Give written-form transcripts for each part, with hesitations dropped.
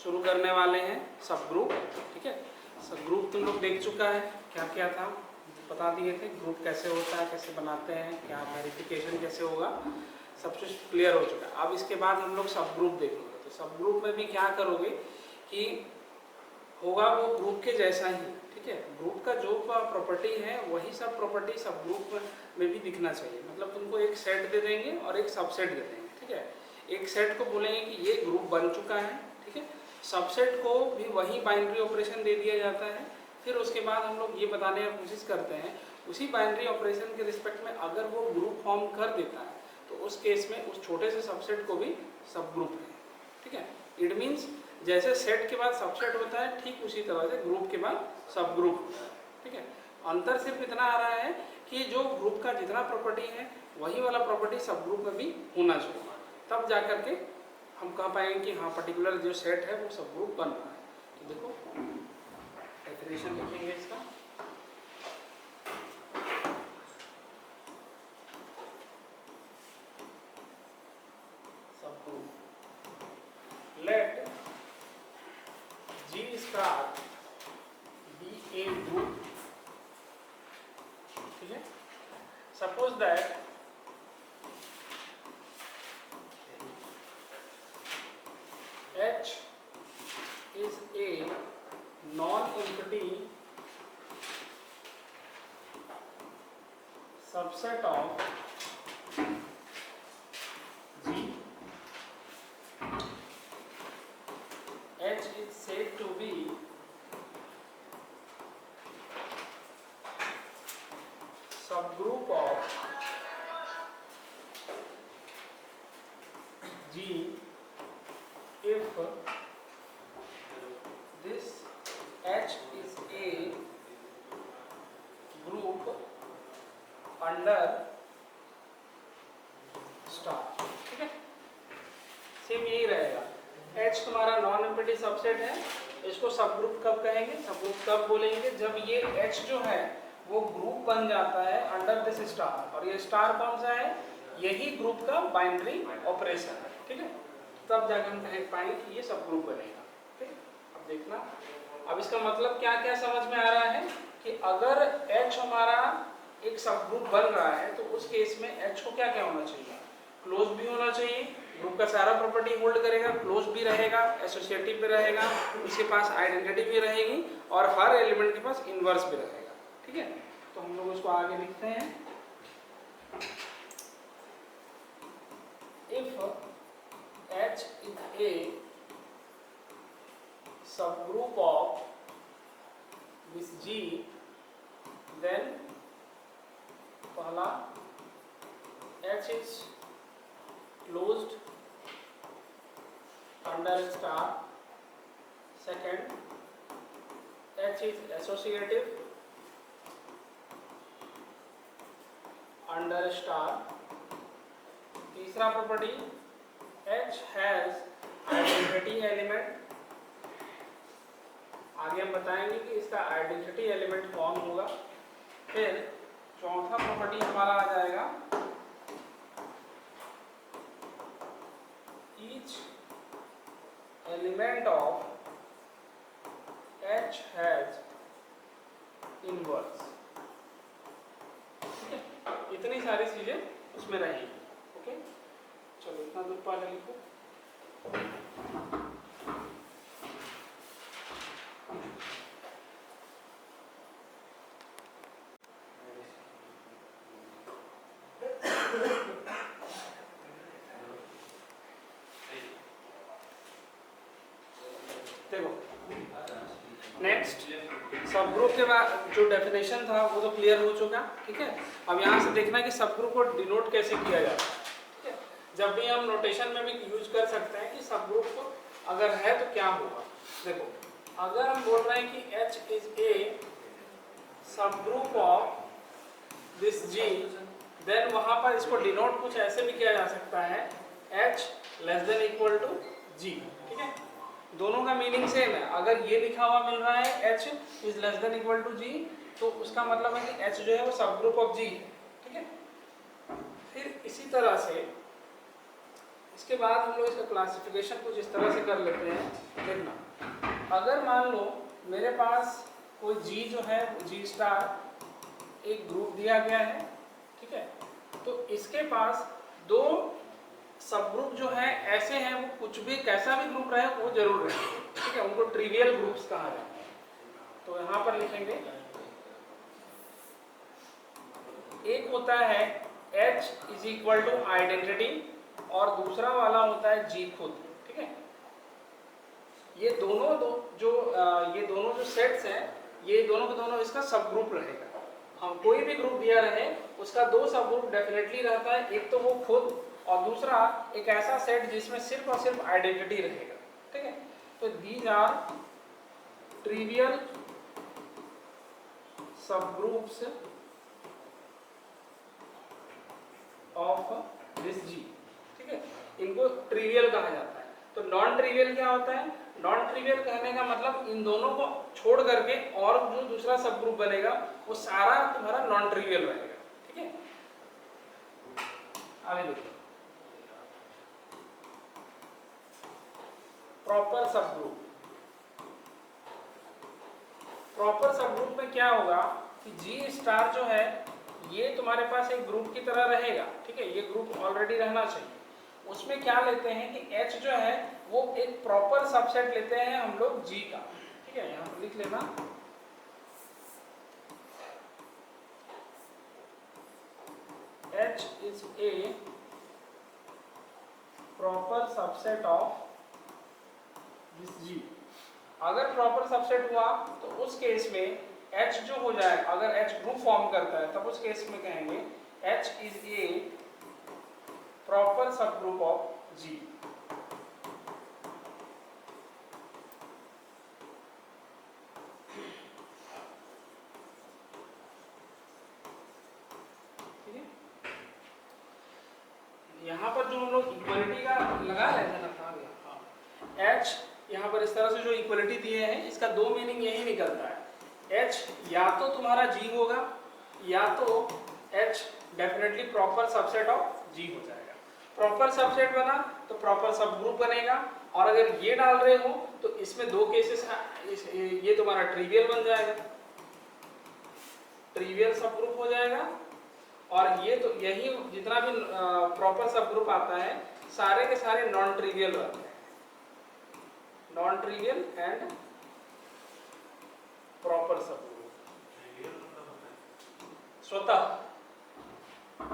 शुरू करने वाले हैं सब ग्रुप। ठीक है, सब ग्रुप तुम लोग देख चुका है, क्या क्या था बता दिए थे, ग्रुप कैसे होता है, कैसे बनाते हैं, क्या वेरिफिकेशन कैसे होगा, सब कुछ क्लियर हो चुका है। अब इसके बाद हम लोग सब ग्रुप देखेंगे। तो सब ग्रुप में भी क्या करोगे कि होगा वो ग्रुप के जैसा ही। ठीक है, ग्रुप का जो प्रॉपर्टी है वही सब प्रॉपर्टी सब ग्रुप में भी दिखना चाहिए। मतलब तुमको एक सेट दे देंगे और एक सबसेट दे देंगे। ठीक है, एक सेट को बोलेंगे कि ये ग्रुप बन चुका है। ठीक है, सबसेट को भी वही बाइनरी ऑपरेशन दे दिया जाता है। फिर उसके बाद हम लोग ये बताने की कोशिश करते हैं उसी बाइनरी ऑपरेशन के रिस्पेक्ट में अगर वो ग्रुप फॉर्म कर देता है तो उस केस में उस छोटे से सबसेट को भी सब ग्रुप है। ठीक है, इट मीन्स जैसे सेट के बाद सबसेट होता है ठीक उसी तरह से ग्रुप के बाद सब ग्रुप होता है। ठीक है, अंतर सिर्फ इतना आ रहा है कि जो ग्रुप का जितना प्रॉपर्टी है वही वाला प्रॉपर्टी सब ग्रुप में भी होना चाहिए, तब जा करके हम कह पाएंगे कि हाँ पर्टिकुलर जो सेट है वो सब ग्रुप बन रहा है। तो देखो डेफिनेशन लिखेंगे इसका। सब group let G star b a group. ठीक है, suppose that H is a non-empty subset of G. H is said to be subgroup of G if this H is a group under star. ठीक है, same यही रहेगा। H तुम्हारा non empty subset है, इसको सब ग्रुप कब कहेंगे, सब ग्रुप कब बोलेंगे जब ये H जो है वो ग्रुप बन जाता है अंडर दिस स्टार। और ये स्टार कौन सा है, यही ग्रुप का बाइनरी ऑपरेशन है। ठीक है, तब जाकर हम कह पाएंगे कि ये सब ग्रुप बनेगा। ठीक है, अब देखना, अब इसका मतलब क्या क्या समझ में आ रहा है कि अगर H हमारा एक सब ग्रुप बन रहा है तो उस केस में H को क्या क्या होना चाहिए, क्लोज भी होना चाहिए, ग्रुप का सारा प्रॉपर्टी होल्ड करेगा, क्लोज भी रहेगा, एसोसिएटिव भी रहेगा, उसके पास आइडेंटिटी भी रहेगी और हर एलिमेंट के पास इनवर्स भी रहेगा। ठीक है, तो हम लोग उसको आगे लिखते हैं। If H is a subgroup of this G, then पहला H is closed under star, second H is associative under star, तीसरा property H has identity element। आगे हम बताएंगे कि इसका आइडेंटिटी एलिमेंट कौन होगा। फिर चौथा प्रॉपर्टी हमारा आ जाएगा each element of H has inverse। ठीक है, इतनी सारी चीजें उसमें रहेंगी। ओके, चलो इतना दूर पहले लिखो। देखो नेक्स्ट सब ग्रुप के बाद जो डेफिनेशन था वो तो क्लियर हो चुका। ठीक है, अब यहाँ से देखना कि सब ग्रुप को डिनोट कैसे किया जाता है। ठीक है, जब भी हम नोटेशन में भी यूज कर सकते हैं कि सब ग्रुप को अगर है तो क्या होगा। देखो अगर हम बोल रहे हैं कि H is a subgroup of this G, then वहाँ पर इसको डिनोट कुछ ऐसे भी किया जा सकता है H less than equal to G। ठीक है, दोनों का मीनिंग सेम है। अगर ये लिखा हुआ मिल रहा है H is less than equal to G तो उसका मतलब है कि H जो है वो सब ग्रुप ऑफ G है। ठीक है, फिर इसी तरह से उसके बाद हम लोग इसका क्लासिफिकेशन कुछ इस तरह से कर लेते हैं। देखना, अगर मान लो मेरे पास कोई जी जो है जी स्टार एक ग्रुप दिया गया है, ठीक है, तो इसके पास दो सब ग्रुप जो है ऐसे हैं, वो कुछ भी कैसा भी ग्रुप रहे वो जरूर रहे, ठीक है, उनको ट्रिवियल ग्रुप्स कहा जाता है। तो यहाँ पर लिखेंगे एक होता है H is equal to identity और दूसरा वाला होता है G खुद, ठीक है। ये दोनों जो सेट्स हैं, ये दोनों के दोनों इसका सब ग्रुप रहेगा। हम कोई भी ग्रुप दिया रहे उसका दो सब ग्रुप डेफिनेटली रहता है, एक तो वो खुद और दूसरा एक ऐसा सेट जिसमें सिर्फ और सिर्फ आइडेंटिटी रहेगा, ठीक है। तो दीज आर ट्रिवियल सब ग्रुप्स ऑफ दिस जी, ठीक है, इनको ट्रिवियल कहा जाता है। तो नॉन ट्रिवियल क्या होता है? नॉन ट्रिवियल कहने का मतलब इन दोनों को छोड़ करके और जो दूसरा सब ग्रुप बनेगा वो सारा तुम्हारा नॉन ट्रिवियल रहेगा, ठीक है। आगे देखो, प्रॉपर सब ग्रुप। प्रॉपर सब ग्रुप में क्या होगा कि जी स्टार जो है ये तुम्हारे पास एक ग्रुप की तरह रहेगा, ठीक है, ये ग्रुप ऑलरेडी रहना चाहिए। उसमें क्या लेते हैं कि H जो है वो एक प्रॉपर सबसेट लेते हैं हम लोग G का, ठीक है, यहाँ पर लिख लेना H is a proper subset of this G। अगर प्रॉपर सबसेट हुआ तो उस केस में H जो हो जाए, अगर H ग्रुप फॉर्म करता है तब उस केस में कहेंगे H is a proper subgroup of G। ठीक है, यहाँ पर जो हम लोग इक्वलिटी का लगा रहे थे ना, कहाँ गया? H यहाँ पर इस तरह से जो इक्वलिटी दिए हैं इसका दो मीनिंग यही निकलता है। H या तो तुम्हारा G होगा या तो H definitely proper subset of G हो जाएगा। प्रॉपर सबसेट बना तो प्रॉपर सब ग्रुप बनेगा, और अगर ये डाल रहे हो तो इसमें दो केसेस हैं, ये तुम्हारा ट्रिवियल बन जाएगा, ट्रिवियल सब ग्रुप हो जाएगा, और ये तो यही जितना भी प्रॉपर सब ग्रुप आता है सारे के सारे नॉन ट्रिवियल रहते हैं, नॉन ट्रिवियल एंड प्रॉपर सब ग्रुप। स्वतः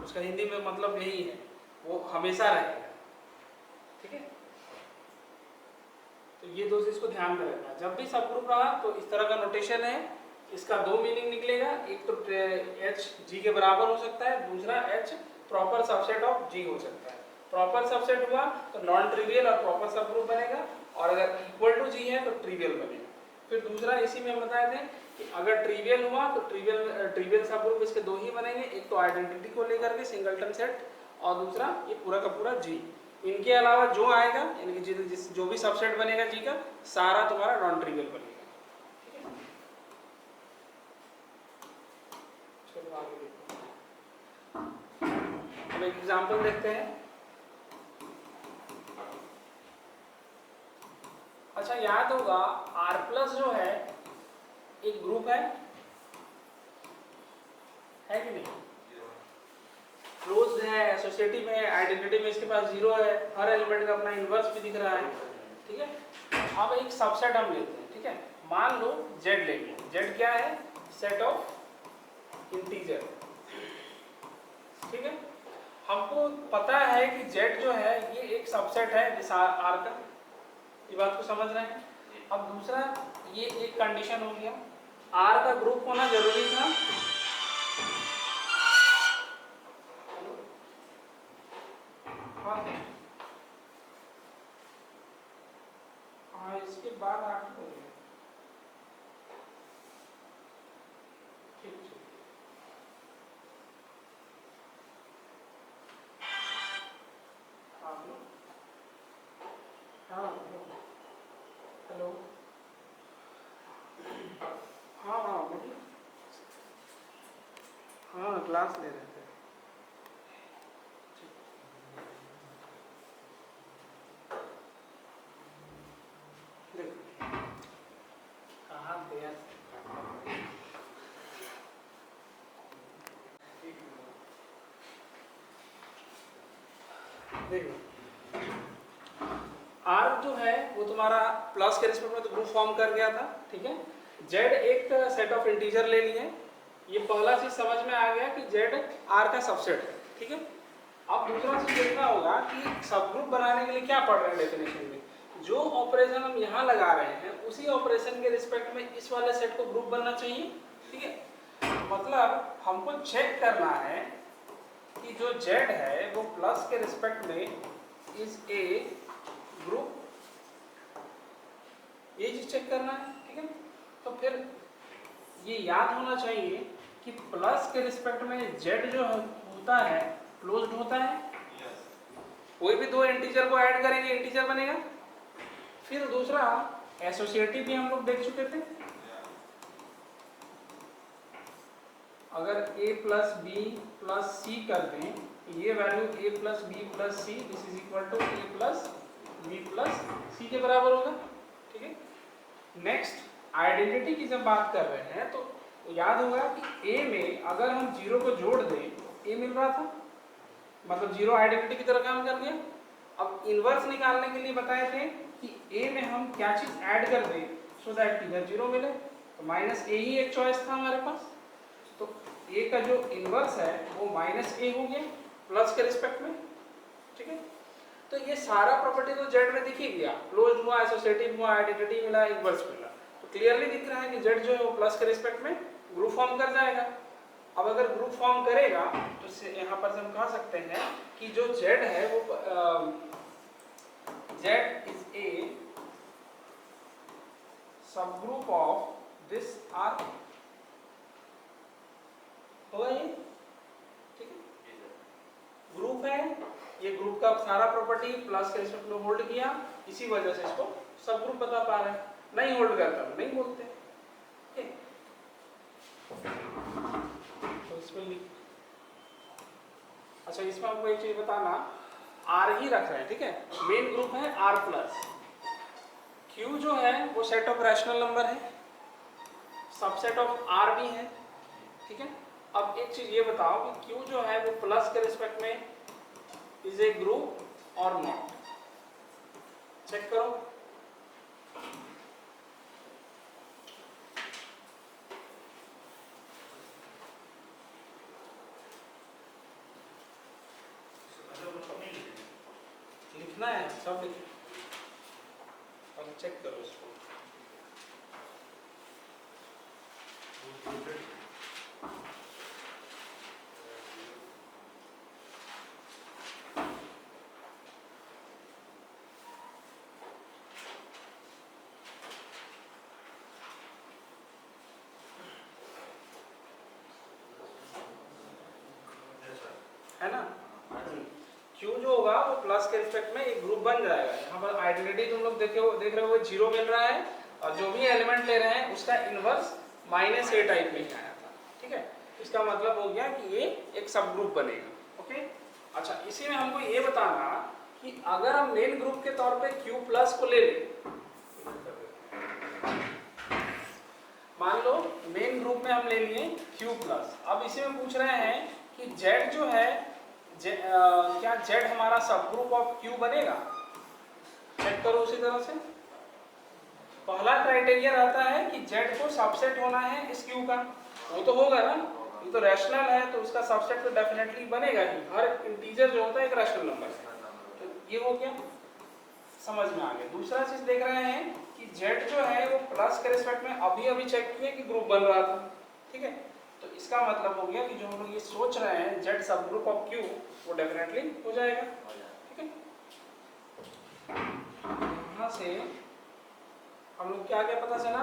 उसका हिंदी में मतलब यही है, वो हमेशा रहेगा, ठीक है। तो ये दो चीज को ध्यान में रखना, जब भी सब ग्रुप रहा तो इस तरह का नोटेशन है, इसका दो मीनिंग निकलेगा, एक तो H G के बराबर हो सकता है, दूसरा H proper subset of G हो सकता है। प्रॉपर सबसेट हुआ तो नॉन ट्रिवियल और प्रॉपर सब ग्रुप बनेगा, और अगर इक्वल टू G है तो ट्रिवियल बनेगा। फिर दूसरा इसी में बताए थे कि अगर ट्रिवियल हुआ तो ट्रिवियल सब ग्रुप इसके दो ही बनेंगे, एक तो आइडेंटिटी को लेकर के सिंगलटन सेट, और दूसरा ये पूरा का पूरा G। इनके अलावा जो आएगा, यानी कि जो भी सबसेट बनेगा G का, सारा तुम्हारा नॉन ट्रिवियल बनेगा, ठीक है। चलो आगे देखो, अब एक एग्जांपल देखते हैं। अच्छा, याद होगा R प्लस जो है एक ग्रुप है कि नहीं? क्लोज्ड है, एसोसिएटिव है, आइडेंटिटी में इसके पास जीरो है, हर एलिमेंट का अपना इनवर्स भी दिख रहा है, ठीक है। अब एक सबसेट हम लेते हैं, ठीक है, मान लो Z लेंगे। Z क्या है? सेट ऑफ इंटीजर, ठीक है। हमको पता है कि Z जो है ये एक सबसेट है इस R का, ये बात को समझ रहे हैं। अब दूसरा, ये एक कंडीशन हो गया, R का ग्रुप होना जरूरी था, हाँ, इसके बाद आगे हो गया, ठीक है। हाँ, हेलो, हाँ बोलिए। हाँ, क्लास ले रहे थे। देखो आर जो है वो तुम्हारा प्लस के रिस्पेक्ट में तो ग्रुप फॉर्म कर गया था, ठीक है। जेड एक सेट ऑफ इंटीजर ले लिए, ये पहला चीज समझ में आ गया कि जेड आर का सबसेट है, ठीक है। अब दूसरा चीज देखना होगा कि सब ग्रुप बनाने के लिए क्या पढ़ रहे हैं डेफिनेशन में, जो ऑपरेशन हम यहाँ लगा रहे हैं उसी ऑपरेशन के रिस्पेक्ट में इस वाले सेट को ग्रुप बनना चाहिए, ठीक है। मतलब हमको चेक करना है कि जो जेड है वो प्लस के रिस्पेक्ट में इज ए ग्रुप, ये चीज चेक करना है, ठीक है। तो फिर ये याद होना चाहिए कि प्लस के रिस्पेक्ट में जेड जो होता है क्लोज्ड होता है। कोई भी दो इंटीजर को ऐड करेंगे इंटीजर बनेगा। फिर दूसरा एसोसिएटिव भी हम लोग देख चुके थे, अगर a plus b plus c कर दें ये value a plus b plus c this is equal to a plus b plus c के बराबर होगा, ठीक है। नेक्स्ट आइडेंटिटी की जब बात कर रहे हैं तो याद होगा कि a में अगर हम जीरो को जोड़ दें a मिल रहा था, मतलब जीरो आइडेंटिटी की तरह काम कर दिया। अब इनवर्स निकालने के लिए बताए थे कि a में हम क्या चीज ऐड कर दें सो दैट इधर जीरो मिले, तो माइनस a ही एक चॉइस था हमारे पास, तो a का जो इनवर्स है वो माइनस a हो गया प्लस के रिस्पेक्ट में, ठीक है। तो ये सारा प्रॉपर्टी तो जेड में दिख ही गया, क्लोज्ड हुआ, एसोसिएटिव हुआ, आइडेंटिटी मिला, इनवर्स मिला, तो क्लियरली दिख रहा है कि जेड जो है वो प्लस के रिस्पेक्ट में ग्रुप फॉर्म कर जाएगा। अब अगर ग्रुप फॉर्म करेगा तो यहाँ पर हम कह सकते हैं कि जो जेड है वो जेड इज ए सब ग्रुप ऑफ दिस आर, होगा ये, ठीक है। ग्रुप है, ये ग्रुप का सारा प्रॉपर्टी प्लस के रिस्पेक्ट में होल्ड किया, इसी वजह से इसको सब ग्रुप बता पा रहे हैं। नहीं होल्ड करता तो नहीं बोलते, ठीक है। तो इसमें अच्छा इसमें आपको एक चीज बताना, आर ही रख रहे हैं, ठीक है। मेन ग्रुप है आर प्लस, क्यू जो है वो सेट ऑफ रैशनल नंबर है, सबसेट ऑफ आर भी है, ठीक है। अब एक चीज ये बताओ कि क्यू जो है वो प्लस के रिस्पेक्ट में इज ए ग्रुप और नॉट, चेक करो। लिखना है सब लिख, अब चेक करो इसको। है ना, Q जो होगा वो प्लस के रिस्पेक्ट में एक ग्रुप बन जाएगा। यहाँ पर आइडेंटिटी तुम लोग देख रहे हो जीरो मिल रहा है, और जो भी एलिमेंट ले रहे हैं उसका इनवर्स माइनस ए टाइप में ही आया था, ठीक है। इसका मतलब हो गया कि ये एक सब ग्रुप बनेगा, ओके। अच्छा इसी में हमको ये बताना कि अगर हम मेन ग्रुप के तौर पे Q प्लस को ले लें, मान लो मेन ग्रुप में हम ले लिए Q प्लस, अब इसी में पूछ रहे हैं कि Z जो है क्या Z हमारा सब ग्रुप ऑफ Q बनेगा, चेक करो। उसी तरह से पहला क्राइटेरिया रहता है कि Z को सबसेट होना है इस Q का, वो तो होगा ना, ये तो रैशनल है तो उसका सबसेट तो डेफिनेटली बनेगा ही, हर इंटीजर जो होता है एक रैशनल नंबर है, तो ये हो गया, समझ में आ गया। दूसरा चीज देख रहे हैं कि Z जो है वो प्लस के रिस्पेक्ट में अभी चेक किए कि ग्रुप बन रहा था, ठीक है। तो इसका मतलब हो गया कि जो हम लोग ये सोच रहे हैं Z सब ग्रुप ऑफ Q वो डेफिनेटली हो जाएगा, ठीक है। यहाँ से हम लोग क्या क्या पता चला,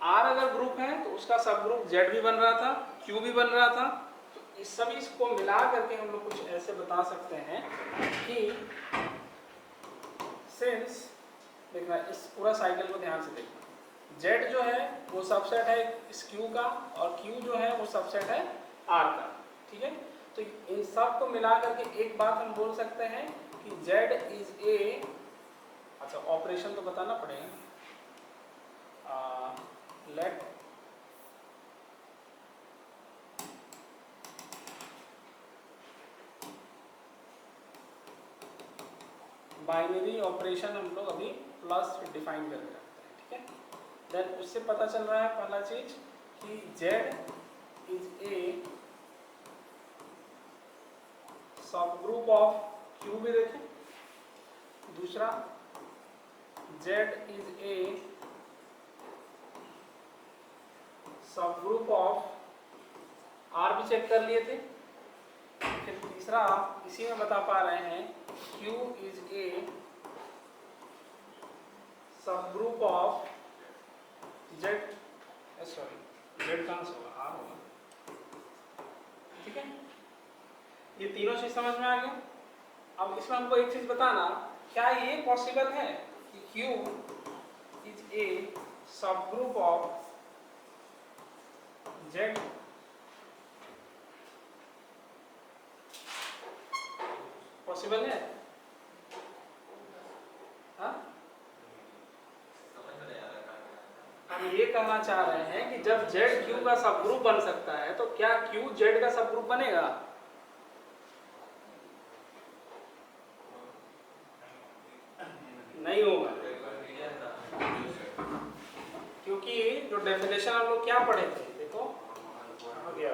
R अगर ग्रुप है तो उसका सब ग्रुप Z भी बन रहा था, Q भी बन रहा था, तो इस सभी को मिला करके हम लोग कुछ ऐसे बता सकते हैं कि सिंस, देखना इस पूरा साइकिल को ध्यान से देखना, Z जो है वो सबसेट है इस Q का, और Q जो है वो सबसेट है R का, ठीक है। तो इन सब को मिला करके एक बात हम बोल सकते हैं कि Z इज ए, अच्छा ऑपरेशन तो बताना पड़ेगा, लेट बाइनरी ऑपरेशन हम लोग अभी प्लस डिफाइन करके रखते हैं, ठीक है। देन उससे पता चल रहा है पहला चीज कि Z इज ए सब ग्रुप ऑफ Q भी देखें। दूसरा Z इज ए सब ग्रुप ऑफ R भी चेक कर लिए थे। फिर तीसरा इसी में बता पा रहे हैं Q इज ए सब group of Z, sorry Z कहाँ से होगा, R होगा, ठीक है। ये तीनों चीज समझ में आ गया। अब इसमें हमको एक चीज बताना, क्या ये पॉसिबल है कि Q इज ए सब ग्रुप ऑफ Z? पॉसिबल है? हाँ, हम ये कहना चाह रहे हैं कि जब Z Q का सब ग्रुप बन सकता है तो क्या Q Z का सब ग्रुप बनेगा? नहीं होगा, क्योंकि जो डेफिनेशन हम लोग क्या पढ़े थे, देखो आ गया।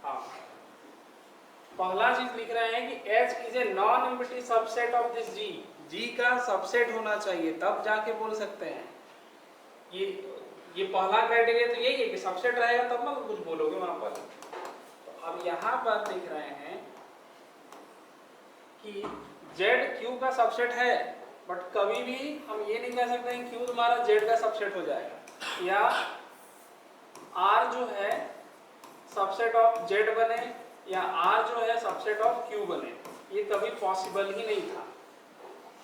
हाँ, पहला चीज लिख रहे हैं कि H is a non empty subset of this G। G का सबसेट होना चाहिए तब जाके बोल सकते हैं। ये पहला क्राइटेरिया तो यही है कि सबसेट रहेगा तब ना कुछ बोलोगे वहां पर। तो अब यहाँ पर लिख रहे हैं कि Z Q का सबसेट है, बट कभी भी हम ये नहीं कह सकते हैं Q तुम्हारा Z का सबसेट हो जाएगा, या R जो है सबसेट ऑफ Z बने, या R जो है सबसेट ऑफ Q बने। ये कभी पॉसिबल ही नहीं था।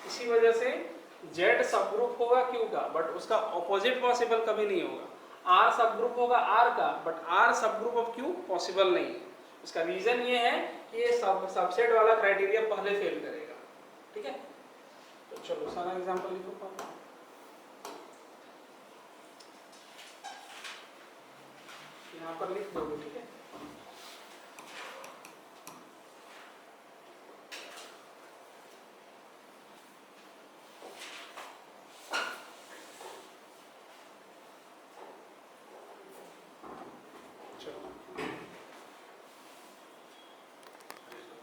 इसी वजह से Z सब ग्रुप होगा Q का, बट उसका ऑपोजिट पॉसिबल कभी नहीं होगा। R सब ग्रुप होगा R का, बट R सब ग्रुप ऑफ Q पॉसिबल नहीं है। उसका रीजन ये है कि ये सबसेट वाला क्राइटेरिया पहले फेल करेगा, ठीक है। तो चलो सारा एग्जांपल लिखो। यहाँ पर लिख दोगे, ठीक है।